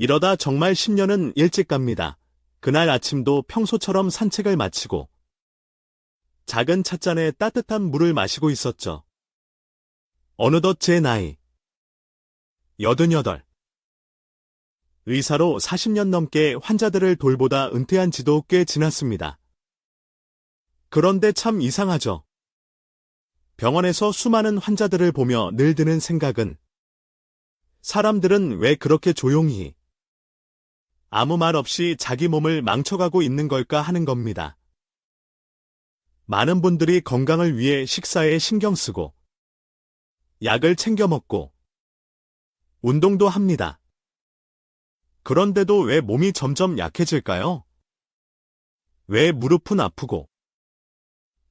이러다 정말 10년은 일찍 갑니다. 그날 아침도 평소처럼 산책을 마치고 작은 찻잔에 따뜻한 물을 마시고 있었죠. 어느덧 제 나이 88. 의사로 40년 넘게 환자들을 돌보다 은퇴한 지도 꽤 지났습니다. 그런데 참 이상하죠. 병원에서 수많은 환자들을 보며 늘 드는 생각은 사람들은 왜 그렇게 조용히 아무 말 없이 자기 몸을 망쳐가고 있는 걸까 하는 겁니다. 많은 분들이 건강을 위해 식사에 신경 쓰고 약을 챙겨 먹고 운동도 합니다. 그런데도 왜 몸이 점점 약해질까요? 왜 무릎은 아프고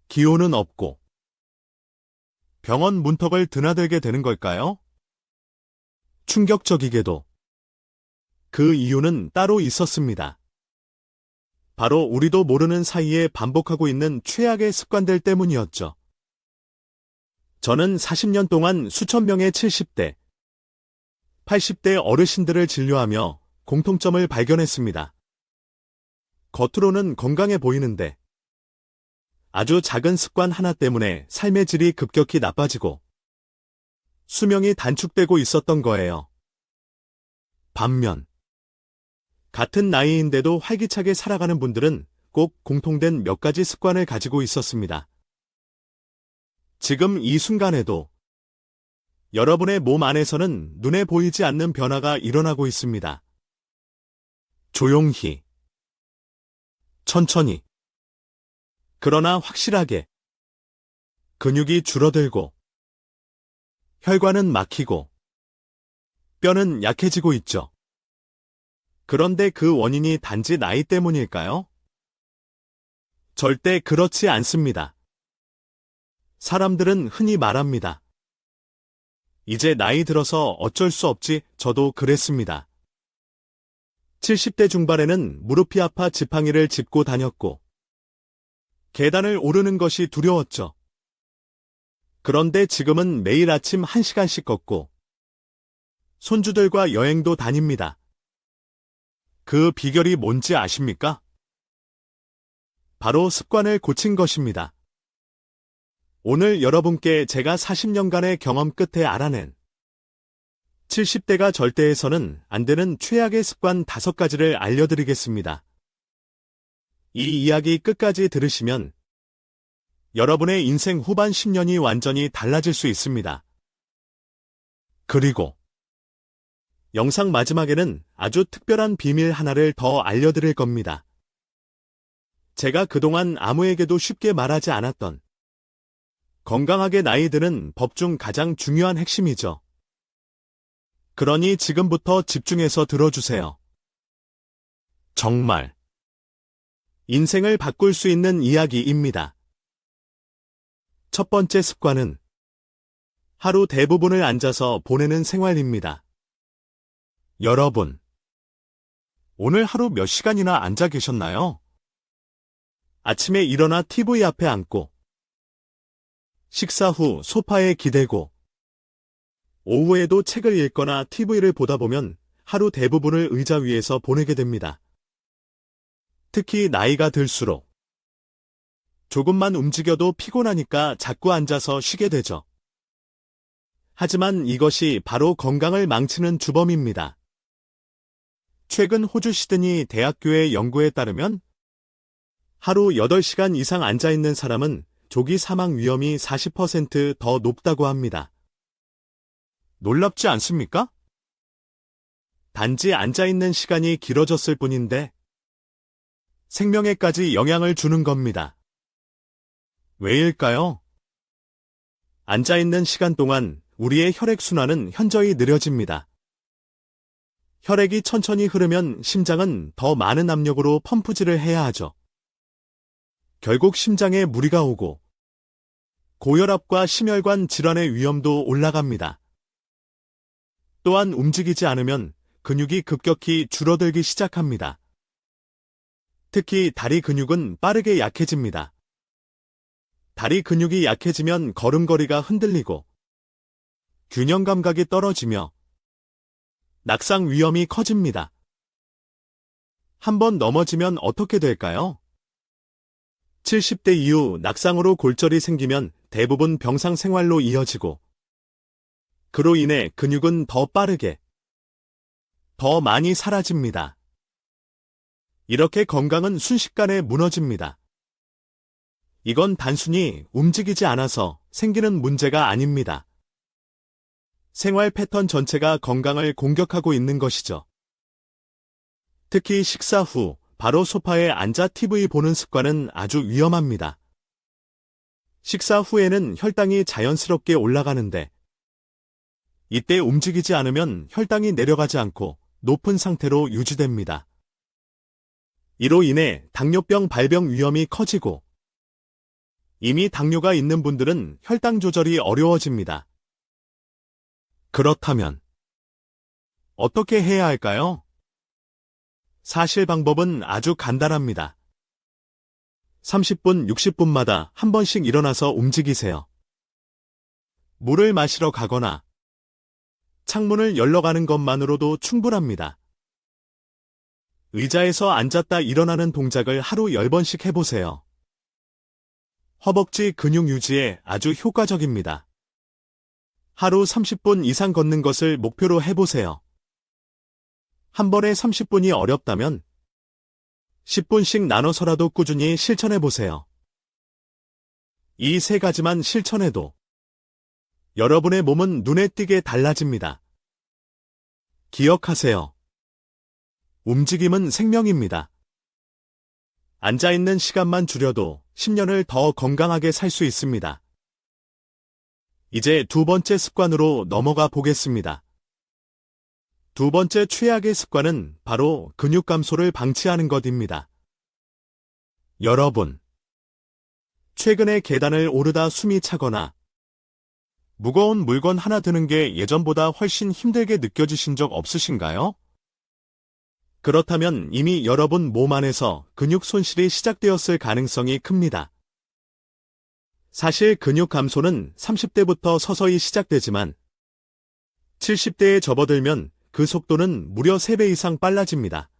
기운은 없고 병원 문턱을 드나들게 되는 걸까요? 충격적이게도 그 이유는 따로 있었습니다. 바로 우리도 모르는 사이에 반복하고 있는 최악의 습관들 때문이었죠. 저는 40년 동안 수천 명의 70대, 80대 어르신들을 진료하며 공통점을 발견했습니다. 겉으로는 건강해 보이는데 아주 작은 습관 하나 때문에 삶의 질이 급격히 나빠지고 수명이 단축되고 있었던 거예요. 반면 같은 나이인데도 활기차게 살아가는 분들은 꼭 공통된 몇 가지 습관을 가지고 있었습니다. 지금 이 순간에도 여러분의 몸 안에서는 눈에 보이지 않는 변화가 일어나고 있습니다. 조용히, 천천히, 그러나 확실하게 근육이 줄어들고 혈관은 막히고 뼈는 약해지고 있죠. 그런데 그 원인이 단지 나이 때문일까요? 절대 그렇지 않습니다. 사람들은 흔히 말합니다. 이제 나이 들어서 어쩔 수 없지, 저도 그랬습니다. 70대 중반에는 무릎이 아파 지팡이를 짚고 다녔고 계단을 오르는 것이 두려웠죠. 그런데 지금은 매일 아침 1시간씩 걷고 손주들과 여행도 다닙니다. 그 비결이 뭔지 아십니까? 바로 습관을 고친 것입니다. 오늘 여러분께 제가 40년간의 경험 끝에 알아낸 70대가 절대해서는 안 되는 최악의 습관 5가지를 알려드리겠습니다. 이 이야기 끝까지 들으시면 여러분의 인생 후반 10년이 완전히 달라질 수 있습니다. 그리고 영상 마지막에는 아주 특별한 비밀 하나를 더 알려드릴 겁니다. 제가 그동안 아무에게도 쉽게 말하지 않았던 건강하게 나이 드는 법 중 가장 중요한 핵심이죠. 그러니 지금부터 집중해서 들어주세요. 정말 인생을 바꿀 수 있는 이야기입니다. 첫 번째 습관은 하루 대부분을 앉아서 보내는 생활입니다. 여러분, 오늘 하루 몇 시간이나 앉아 계셨나요? 아침에 일어나 TV 앞에 앉고, 식사 후 소파에 기대고, 오후에도 책을 읽거나 TV를 보다 보면 하루 대부분을 의자 위에서 보내게 됩니다. 특히 나이가 들수록 조금만 움직여도 피곤하니까 자꾸 앉아서 쉬게 되죠. 하지만 이것이 바로 건강을 망치는 주범입니다. 최근 호주 시드니 대학교의 연구에 따르면 하루 8시간 이상 앉아있는 사람은 조기 사망 위험이 40% 더 높다고 합니다. 놀랍지 않습니까? 단지 앉아있는 시간이 길어졌을 뿐인데 생명에까지 영향을 주는 겁니다. 왜일까요? 앉아있는 시간 동안 우리의 혈액순환은 현저히 느려집니다. 혈액이 천천히 흐르면 심장은 더 많은 압력으로 펌프질을 해야 하죠. 결국 심장에 무리가 오고 고혈압과 심혈관 질환의 위험도 올라갑니다. 또한 움직이지 않으면 근육이 급격히 줄어들기 시작합니다. 특히 다리 근육은 빠르게 약해집니다. 다리 근육이 약해지면 걸음걸이가 흔들리고 균형 감각이 떨어지며 낙상 위험이 커집니다. 한번 넘어지면 어떻게 될까요? 70대 이후 낙상으로 골절이 생기면 대부분 병상 생활로 이어지고, 그로 인해 근육은 더 빠르게, 더 많이 사라집니다. 이렇게 건강은 순식간에 무너집니다. 이건 단순히 움직이지 않아서 생기는 문제가 아닙니다. 생활 패턴 전체가 건강을 공격하고 있는 것이죠. 특히 식사 후 바로 소파에 앉아 TV 보는 습관은 아주 위험합니다. 식사 후에는 혈당이 자연스럽게 올라가는데, 이때 움직이지 않으면 혈당이 내려가지 않고 높은 상태로 유지됩니다. 이로 인해 당뇨병 발병 위험이 커지고, 이미 당뇨가 있는 분들은 혈당 조절이 어려워집니다. 그렇다면 어떻게 해야 할까요? 사실 방법은 아주 간단합니다. 30분, 60분마다 한 번씩 일어나서 움직이세요. 물을 마시러 가거나 창문을 열러 가는 것만으로도 충분합니다. 의자에서 앉았다 일어나는 동작을 하루 10번씩 해보세요. 허벅지 근육 유지에 아주 효과적입니다. 하루 30분 이상 걷는 것을 목표로 해보세요. 한 번에 30분이 어렵다면 10분씩 나눠서라도 꾸준히 실천해보세요. 이 세 가지만 실천해도 여러분의 몸은 눈에 띄게 달라집니다. 기억하세요. 움직임은 생명입니다. 앉아있는 시간만 줄여도 10년을 더 건강하게 살 수 있습니다. 이제 두 번째 습관으로 넘어가 보겠습니다. 두 번째 최악의 습관은 바로 근육 감소를 방치하는 것입니다. 여러분, 최근에 계단을 오르다 숨이 차거나 무거운 물건 하나 드는 게 예전보다 훨씬 힘들게 느껴지신 적 없으신가요? 그렇다면 이미 여러분 몸 안에서 근육 손실이 시작되었을 가능성이 큽니다. 사실 근육 감소는 30대부터 서서히 시작되지만 70대에 접어들면 그 속도는 무려 3배 이상 빨라집니다.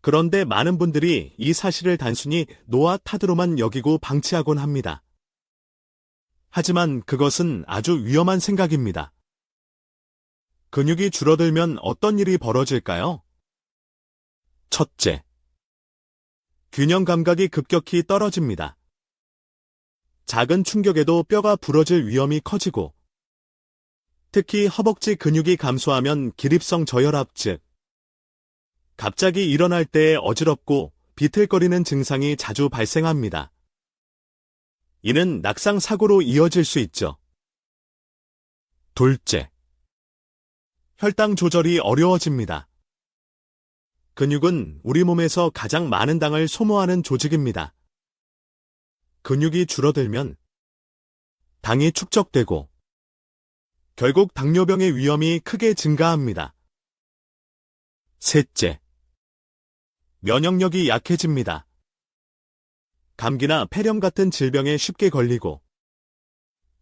그런데 많은 분들이 이 사실을 단순히 노화 타드로만 여기고 방치하곤 합니다. 하지만 그것은 아주 위험한 생각입니다. 근육이 줄어들면 어떤 일이 벌어질까요? 첫째, 균형 감각이 급격히 떨어집니다. 작은 충격에도 뼈가 부러질 위험이 커지고, 특히 허벅지 근육이 감소하면 기립성 저혈압 즉, 갑자기 일어날 때 어지럽고 비틀거리는 증상이 자주 발생합니다. 이는 낙상 사고로 이어질 수 있죠. 둘째, 혈당 조절이 어려워집니다. 근육은 우리 몸에서 가장 많은 당을 소모하는 조직입니다. 근육이 줄어들면 당이 축적되고 결국 당뇨병의 위험이 크게 증가합니다. 셋째, 면역력이 약해집니다. 감기나 폐렴 같은 질병에 쉽게 걸리고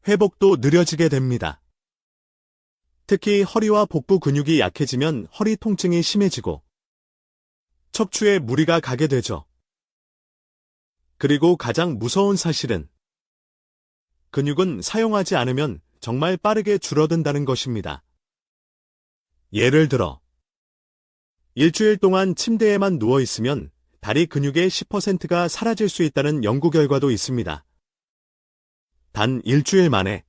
회복도 느려지게 됩니다. 특히 허리와 복부 근육이 약해지면 허리 통증이 심해지고 척추에 무리가 가게 되죠. 그리고 가장 무서운 사실은 근육은 사용하지 않으면 정말 빠르게 줄어든다는 것입니다. 예를 들어 일주일 동안 침대에만 누워 있으면 다리 근육의 10%가 사라질 수 있다는 연구 결과도 있습니다. 단 일주일 만에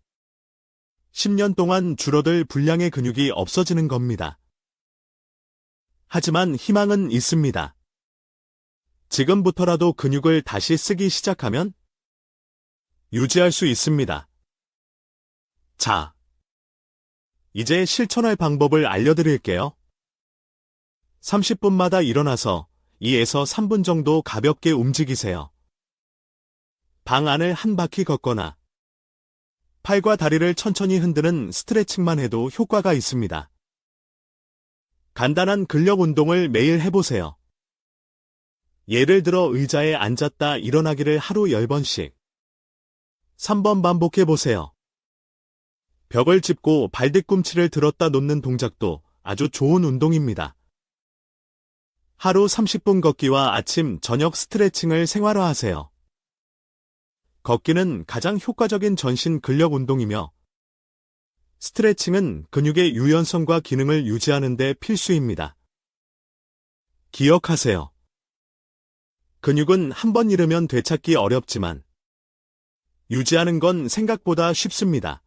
10년 동안 줄어들 분량의 근육이 없어지는 겁니다. 하지만 희망은 있습니다. 지금부터라도 근육을 다시 쓰기 시작하면 유지할 수 있습니다. 자, 이제 실천할 방법을 알려드릴게요. 30분마다 일어나서 2에서 3분 정도 가볍게 움직이세요. 방 안을 한 바퀴 걷거나 팔과 다리를 천천히 흔드는 스트레칭만 해도 효과가 있습니다. 간단한 근력 운동을 매일 해보세요. 예를 들어 의자에 앉았다 일어나기를 하루 10번씩 3번 반복해보세요. 벽을 짚고 발뒤꿈치를 들었다 놓는 동작도 아주 좋은 운동입니다. 하루 30분 걷기와 아침, 저녁 스트레칭을 생활화하세요. 걷기는 가장 효과적인 전신 근력 운동이며 스트레칭은 근육의 유연성과 기능을 유지하는 데 필수입니다. 기억하세요. 근육은 한 번 잃으면 되찾기 어렵지만 유지하는 건 생각보다 쉽습니다.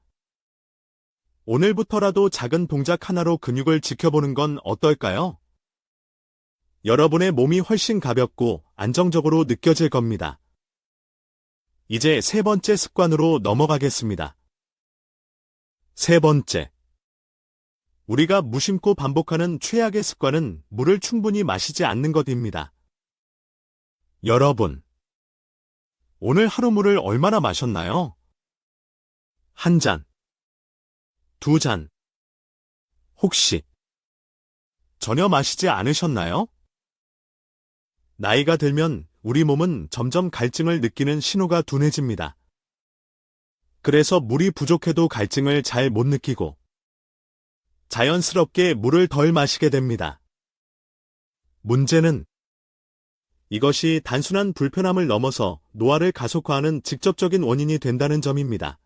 오늘부터라도 작은 동작 하나로 근육을 지켜보는 건 어떨까요? 여러분의 몸이 훨씬 가볍고 안정적으로 느껴질 겁니다. 이제 세 번째 습관으로 넘어가겠습니다. 세 번째. 우리가 무심코 반복하는 최악의 습관은 물을 충분히 마시지 않는 것입니다. 여러분, 오늘 하루 물을 얼마나 마셨나요? 한 잔, 두 잔, 혹시 전혀 마시지 않으셨나요? 나이가 들면 우리 몸은 점점 갈증을 느끼는 신호가 둔해집니다. 그래서 물이 부족해도 갈증을 잘 못 느끼고 자연스럽게 물을 덜 마시게 됩니다. 문제는 이것이 단순한 불편함을 넘어서 노화를 가속화하는 직접적인 원인이 된다는 점입니다.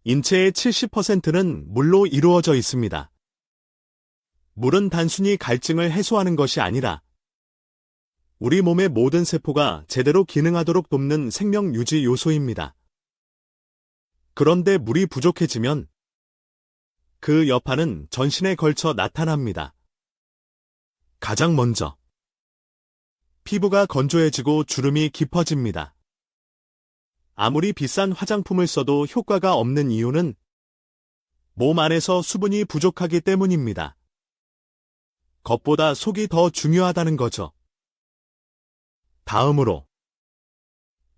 인체의 70%는 물로 이루어져 있습니다. 물은 단순히 갈증을 해소하는 것이 아니라 우리 몸의 모든 세포가 제대로 기능하도록 돕는 생명 유지 요소입니다. 그런데 물이 부족해지면 그 여파는 전신에 걸쳐 나타납니다. 가장 먼저 피부가 건조해지고 주름이 깊어집니다. 아무리 비싼 화장품을 써도 효과가 없는 이유는 몸 안에서 수분이 부족하기 때문입니다. 겉보다 속이 더 중요하다는 거죠. 다음으로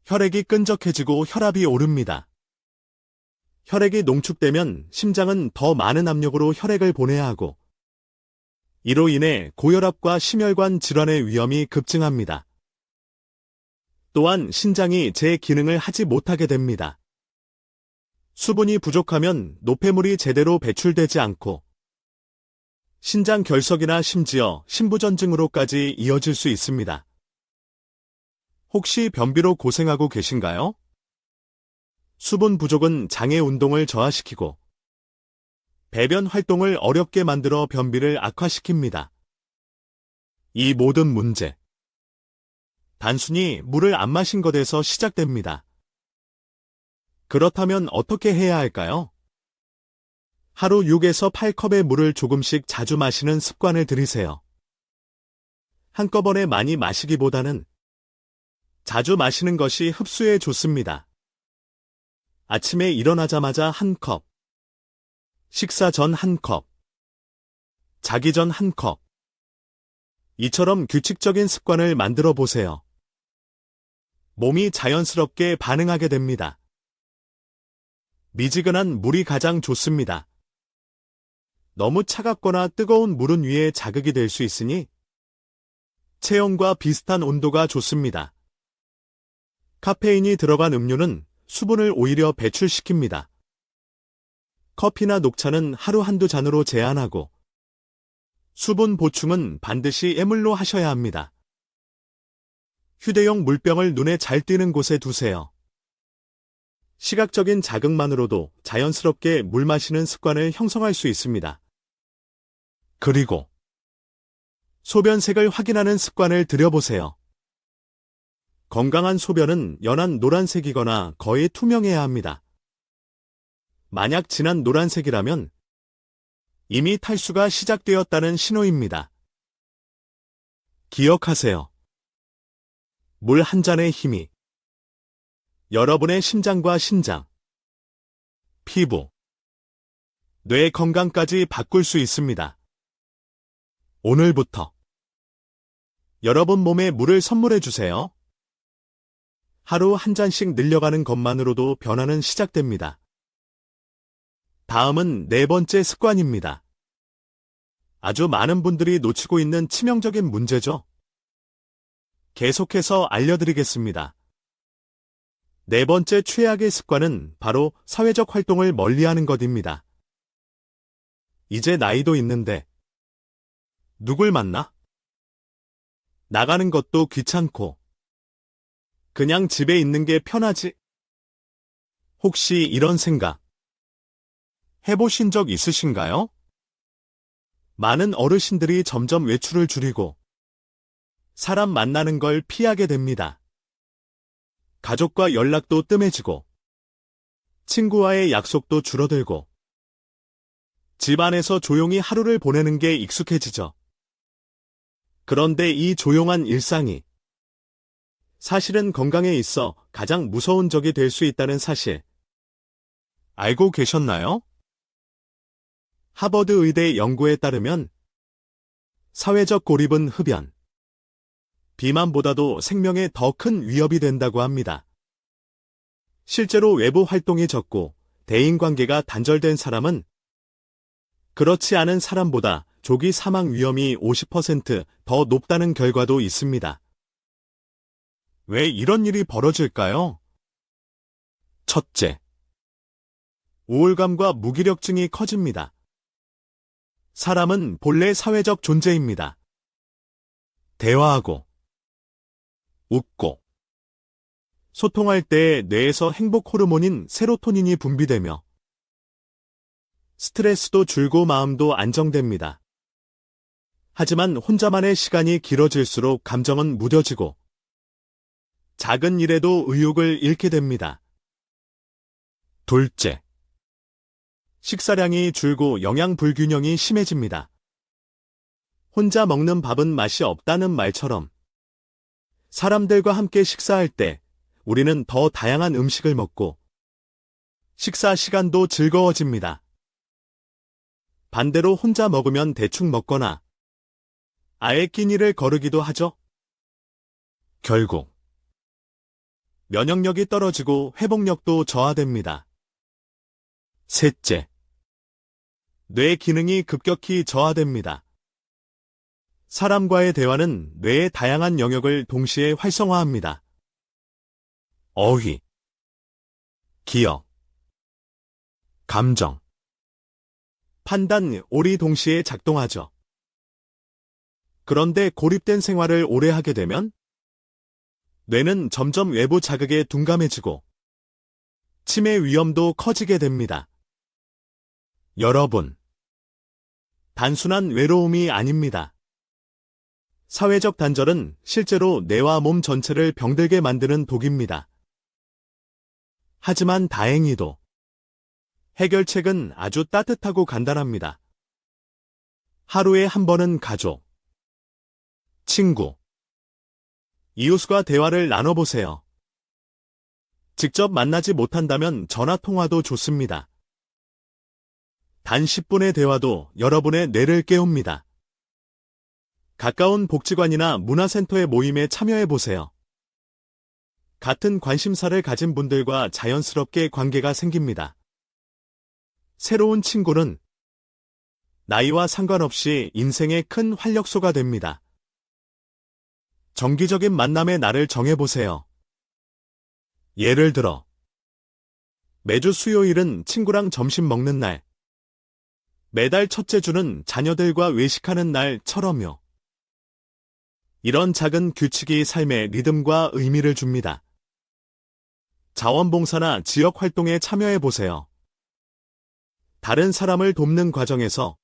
혈액이 끈적해지고 혈압이 오릅니다. 혈액이 농축되면 심장은 더 많은 압력으로 혈액을 보내야 하고 이로 인해 고혈압과 심혈관 질환의 위험이 급증합니다. 또한 신장이 제 기능을 하지 못하게 됩니다. 수분이 부족하면 노폐물이 제대로 배출되지 않고 신장 결석이나 심지어 심부전증으로까지 이어질 수 있습니다. 혹시 변비로 고생하고 계신가요? 수분 부족은 장의 운동을 저하시키고 배변 활동을 어렵게 만들어 변비를 악화시킵니다. 이 모든 문제, 단순히 물을 안 마신 것에서 시작됩니다. 그렇다면 어떻게 해야 할까요? 하루 6에서 8컵의 물을 조금씩 자주 마시는 습관을 들이세요. 한꺼번에 많이 마시기보다는 자주 마시는 것이 흡수에 좋습니다. 아침에 일어나자마자 한 컵, 식사 전 한 컵, 자기 전 한 컵. 이처럼 규칙적인 습관을 만들어 보세요. 몸이 자연스럽게 반응하게 됩니다. 미지근한 물이 가장 좋습니다. 너무 차갑거나 뜨거운 물은 위에 자극이 될 수 있으니 체온과 비슷한 온도가 좋습니다. 카페인이 들어간 음료는 수분을 오히려 배출시킵니다. 커피나 녹차는 하루 한두 잔으로 제한하고 수분 보충은 반드시 에물로 하셔야 합니다. 휴대용 물병을 눈에 잘 띄는 곳에 두세요. 시각적인 자극만으로도 자연스럽게 물 마시는 습관을 형성할 수 있습니다. 그리고 소변색을 확인하는 습관을 들여보세요. 건강한 소변은 연한 노란색이거나 거의 투명해야 합니다. 만약 진한 노란색이라면 이미 탈수가 시작되었다는 신호입니다. 기억하세요. 물 한 잔의 힘이 여러분의 심장과 신장, 피부, 뇌 건강까지 바꿀 수 있습니다. 오늘부터 여러분 몸에 물을 선물해 주세요. 하루 한 잔씩 늘려가는 것만으로도 변화는 시작됩니다. 다음은 네 번째 습관입니다. 아주 많은 분들이 놓치고 있는 치명적인 문제죠. 계속해서 알려드리겠습니다. 네 번째 최악의 습관은 바로 사회적 활동을 멀리하는 것입니다. 이제 나이도 있는데 누굴 만나? 나가는 것도 귀찮고, 그냥 집에 있는 게 편하지? 혹시 이런 생각 해보신 적 있으신가요? 많은 어르신들이 점점 외출을 줄이고, 사람 만나는 걸 피하게 됩니다. 가족과 연락도 뜸해지고, 친구와의 약속도 줄어들고, 집 안에서 조용히 하루를 보내는 게 익숙해지죠. 그런데 이 조용한 일상이 사실은 건강에 있어 가장 무서운 적이 될 수 있다는 사실 알고 계셨나요? 하버드 의대 연구에 따르면 사회적 고립은 흡연, 비만보다도 생명에 더 큰 위협이 된다고 합니다. 실제로 외부 활동이 적고 대인관계가 단절된 사람은 그렇지 않은 사람보다 조기 사망 위험이 50%더 높다는 결과도 있습니다. 왜 이런 일이 벌어질까요? 첫째, 우울감과 무기력증이 커집니다. 사람은 본래 사회적 존재입니다. 대화하고, 웃고, 소통할 때 뇌에서 행복 호르몬인 세로토닌이 분비되며 스트레스도 줄고 마음도 안정됩니다. 하지만 혼자만의 시간이 길어질수록 감정은 무뎌지고 작은 일에도 의욕을 잃게 됩니다. 둘째, 식사량이 줄고 영양 불균형이 심해집니다. 혼자 먹는 밥은 맛이 없다는 말처럼 사람들과 함께 식사할 때 우리는 더 다양한 음식을 먹고 식사 시간도 즐거워집니다. 반대로 혼자 먹으면 대충 먹거나 아예 끼니를 거르기도 하죠. 결국 면역력이 떨어지고 회복력도 저하됩니다. 셋째, 뇌 기능이 급격히 저하됩니다. 사람과의 대화는 뇌의 다양한 영역을 동시에 활성화합니다. 어휘, 기억, 감정, 판단, 오리 동시에 작동하죠. 그런데 고립된 생활을 오래 하게 되면 뇌는 점점 외부 자극에 둔감해지고 치매 위험도 커지게 됩니다. 여러분, 단순한 외로움이 아닙니다. 사회적 단절은 실제로 뇌와 몸 전체를 병들게 만드는 독입니다. 하지만 다행히도 해결책은 아주 따뜻하고 간단합니다. 하루에 한 번은 가족, 친구, 이웃과 대화를 나눠보세요. 직접 만나지 못한다면 전화통화도 좋습니다. 단 10분의 대화도 여러분의 뇌를 깨웁니다. 가까운 복지관이나 문화센터의 모임에 참여해보세요. 같은 관심사를 가진 분들과 자연스럽게 관계가 생깁니다. 새로운 친구는 나이와 상관없이 인생의 큰 활력소가 됩니다. 정기적인 만남의 날을 정해보세요. 예를 들어, 매주 수요일은 친구랑 점심 먹는 날, 매달 첫째 주는 자녀들과 외식하는 날처럼요. 이런 작은 규칙이 삶의 리듬과 의미를 줍니다. 자원봉사나 지역 활동에 참여해보세요. 다른 사람을 돕는 과정에서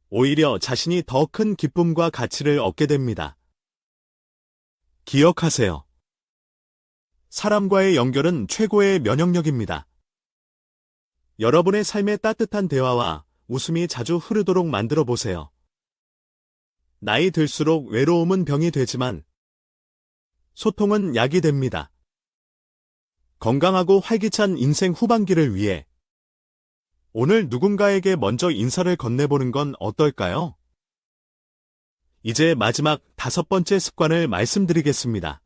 오히려 자신이 더 큰 기쁨과 가치를 얻게 됩니다. 기억하세요. 사람과의 연결은 최고의 면역력입니다. 여러분의 삶에 따뜻한 대화와 웃음이 자주 흐르도록 만들어 보세요. 나이 들수록 외로움은 병이 되지만 소통은 약이 됩니다. 건강하고 활기찬 인생 후반기를 위해 오늘 누군가에게 먼저 인사를 건네보는 건 어떨까요? 이제 마지막 5번째 습관을 말씀드리겠습니다.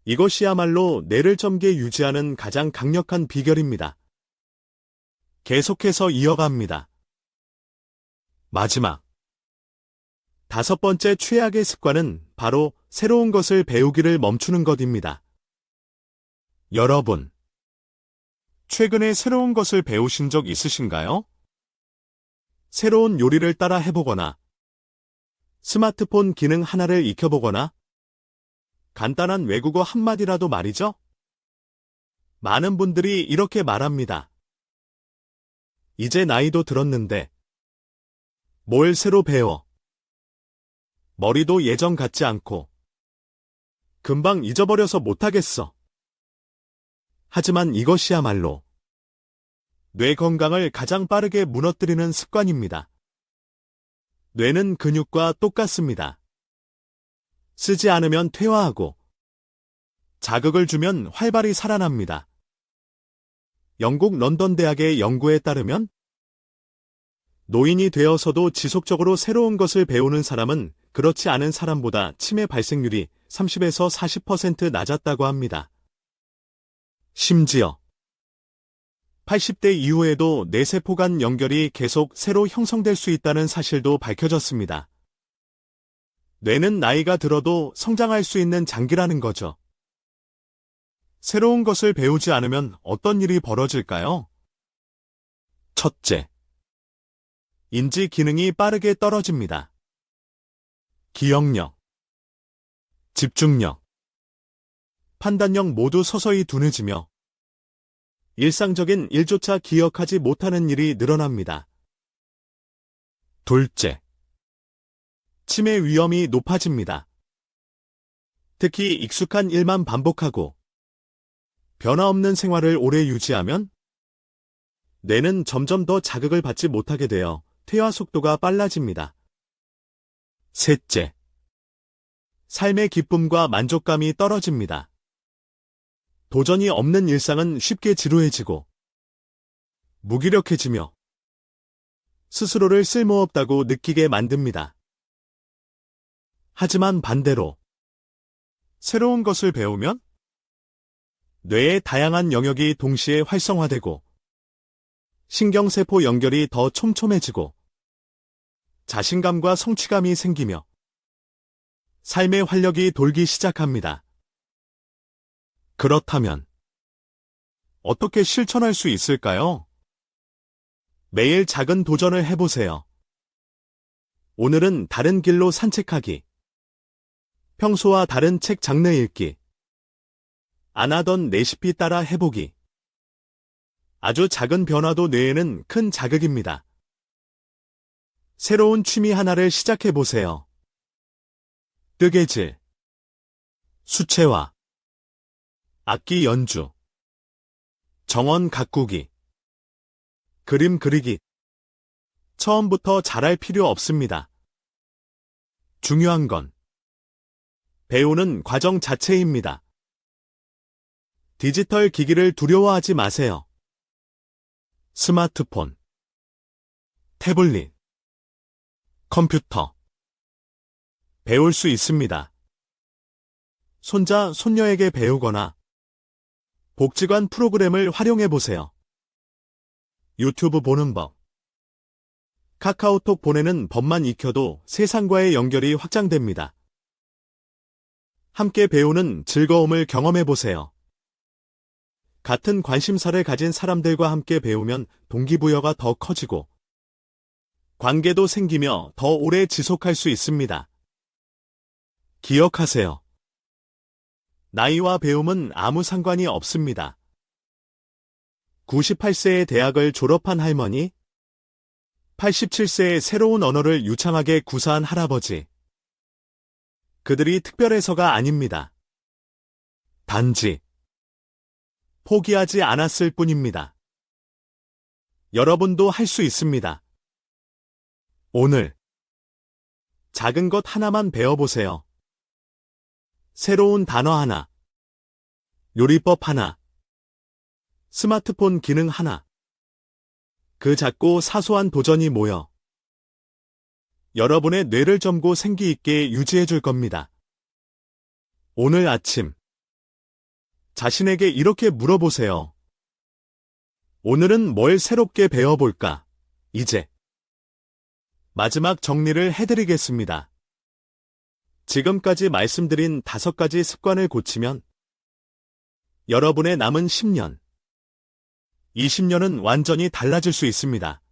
이것이야말로 뇌를 젊게 유지하는 가장 강력한 비결입니다. 계속해서 이어갑니다. 마지막 5번째 최악의 습관은 바로 새로운 것을 배우기를 멈추는 것입니다. 여러분, 최근에 새로운 것을 배우신 적 있으신가요? 새로운 요리를 따라 해보거나 스마트폰 기능 하나를 익혀보거나 간단한 외국어 한마디라도 말이죠. 많은 분들이 이렇게 말합니다. 이제 나이도 들었는데 뭘 새로 배워? 머리도 예전 같지 않고 금방 잊어버려서 못하겠어. 하지만 이것이야말로 뇌 건강을 가장 빠르게 무너뜨리는 습관입니다. 뇌는 근육과 똑같습니다. 쓰지 않으면 퇴화하고 자극을 주면 활발히 살아납니다. 영국 런던 대학의 연구에 따르면 노인이 되어서도 지속적으로 새로운 것을 배우는 사람은 그렇지 않은 사람보다 치매 발생률이 30에서 40% 낮았다고 합니다. 심지어 80대 이후에도 뇌세포 간 연결이 계속 새로 형성될 수 있다는 사실도 밝혀졌습니다. 뇌는 나이가 들어도 성장할 수 있는 장기라는 거죠. 새로운 것을 배우지 않으면 어떤 일이 벌어질까요? 첫째, 인지 기능이 빠르게 떨어집니다. 기억력, 집중력, 판단력 모두 서서히 둔해지며 일상적인 일조차 기억하지 못하는 일이 늘어납니다. 둘째, 치매 위험이 높아집니다. 특히 익숙한 일만 반복하고 변화 없는 생활을 오래 유지하면 뇌는 점점 더 자극을 받지 못하게 되어 퇴화 속도가 빨라집니다. 셋째, 삶의 기쁨과 만족감이 떨어집니다. 도전이 없는 일상은 쉽게 지루해지고 무기력해지며 스스로를 쓸모없다고 느끼게 만듭니다. 하지만 반대로 새로운 것을 배우면 뇌의 다양한 영역이 동시에 활성화되고 신경세포 연결이 더 촘촘해지고 자신감과 성취감이 생기며 삶의 활력이 돌기 시작합니다. 그렇다면 어떻게 실천할 수 있을까요? 매일 작은 도전을 해보세요. 오늘은 다른 길로 산책하기, 평소와 다른 책 장르 읽기, 안 하던 레시피 따라 해보기. 아주 작은 변화도 뇌에는 큰 자극입니다. 새로운 취미 하나를 시작해보세요. 뜨개질, 수채화, 악기 연주, 정원 가꾸기, 그림 그리기. 처음부터 잘할 필요 없습니다. 중요한 건 배우는 과정 자체입니다. 디지털 기기를 두려워하지 마세요. 스마트폰, 태블릿, 컴퓨터. 배울 수 있습니다. 손자, 손녀에게 배우거나 복지관 프로그램을 활용해 보세요. 유튜브 보는 법, 카카오톡 보내는 법만 익혀도 세상과의 연결이 확장됩니다. 함께 배우는 즐거움을 경험해 보세요. 같은 관심사를 가진 사람들과 함께 배우면 동기부여가 더 커지고 관계도 생기며 더 오래 지속할 수 있습니다. 기억하세요. 나이와 배움은 아무 상관이 없습니다. 98세의 대학을 졸업한 할머니, 87세의 새로운 언어를 유창하게 구사한 할아버지. 그들이 특별해서가 아닙니다. 단지 포기하지 않았을 뿐입니다. 여러분도 할 수 있습니다. 오늘 작은 것 하나만 배워보세요. 새로운 단어 하나, 요리법 하나, 스마트폰 기능 하나. 그 작고 사소한 도전이 모여 여러분의 뇌를 젊고 생기 있게 유지해 줄 겁니다. 오늘 아침 자신에게 이렇게 물어보세요. 오늘은 뭘 새롭게 배워볼까? 이제 마지막 정리를 해드리겠습니다. 지금까지 말씀드린 5가지 습관을 고치면 여러분의 남은 10년, 20년은 완전히 달라질 수 있습니다.